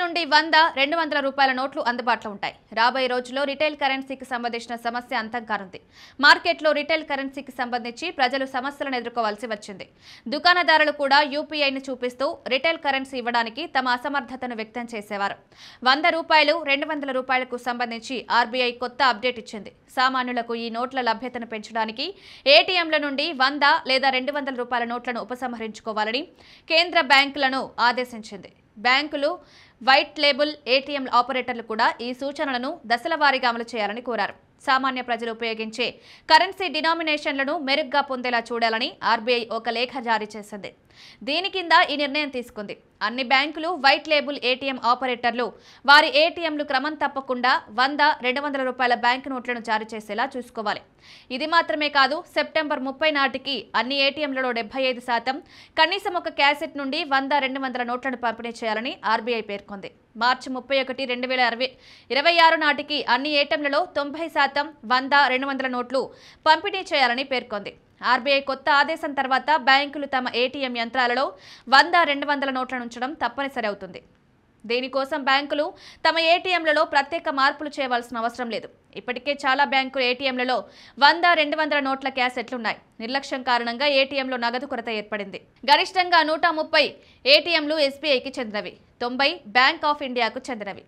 నుండి 100, 200 రూపాయల నోట్లు అందుబాటులో ఉంటాయి. రాబోయే రోజుల్లో రిటైల్ కరెన్సీకి సంబంధించిన సమస్య అంతం కానుంది. మార్కెట్లో రిటైల్ కరెన్సీకి సంబంధించి ప్రజలు సమస్యలను ఎదుర్కోవాల్సి వచ్చింది. దుకాణదారులు కూడా యూపీఐని చూపిస్తూ రిటైల్ కరెన్సీ ఇవ్వడానికి తమ అసమర్థతను వ్యక్తం చేసేవారు. 100 రూపాయలు, 200 రూపాయలకు సంబంధించి ఆర్బీఐ కొత్త అప్డేట్ ఇచ్చింది. సామాన్యులకు ఈ నోట్ల లభ్యతను పెంచడానికి ఏటీఎంల నుండి 100 లేదా 200 రూపాయల నోట్లను ఉపసంహరించుకోవాలని కేంద్ర బ్యాంకులను ఆదేశించింది. బ్యాంకులు, వైట్ లేబుల్ ఏటీఎం ఆపరేటర్లు కూడా ఈ సూచనలను దశల వారీగా అమలు చేయాలని కోరారు. సామాన్య ప్రజలు ఉపయోగించే కరెన్సీ డినామినేషన్లను మెరుగ్గా పొందేలా చూడాలని ఆర్బీఐ ఒక లేఖ జారీ చేసింది. దీని కింద ఈ నిర్ణయం తీసుకుంది. అన్ని బ్యాంకులు, వైట్ లేబుల్ ఏటీఎం ఆపరేటర్లు వారి ఏటీఎంలు క్రమం తప్పకుండా 100, 200 రూపాయల బ్యాంకు నోట్లను జారీ చేసేలా చూసుకోవాలి. ఇది మాత్రమే కాదు, సెప్టెంబర్ 30 నాటికి అన్ని ఏటీఎంలలో 75% కనీసం ఒక క్యాసెట్ నుండి 100, 200 నోట్లను పంపిణీ చేయాలని ఆర్బీఐ పేర్కొంది. మార్చి 31, 2026 నాటికి అన్ని ఏటీఎంలలో 90% 100, 200 నోట్లు పంపిణీ చేయాలని పేర్కొంది. ఆర్బీఐ కొత్త ఆదేశం తర్వాత బ్యాంకులు తమ ఏటీఎం యంత్రాలలో 100, 200 నోట్లను ఉంచడం తప్పనిసరి అవుతుంది. దీనికోసం బ్యాంకులు తమ ఏటీఎంలలో ప్రత్యేక మార్పులు చేయవలసిన అవసరం లేదు. ఇప్పటికే చాలా బ్యాంకులు ఏటీఎంలలో 100, 200 నోట్ల క్యాసెట్లున్నాయి. నిర్లక్ష్యం కారణంగా ఏటీఎంలో నగదు కొరత ఏర్పడింది. గరిష్టంగా 130 ఏటీఎంలు ఎస్బీఐకి చెందినవి, 90 బ్యాంక్ ఆఫ్ ఇండియాకు చెందినవి.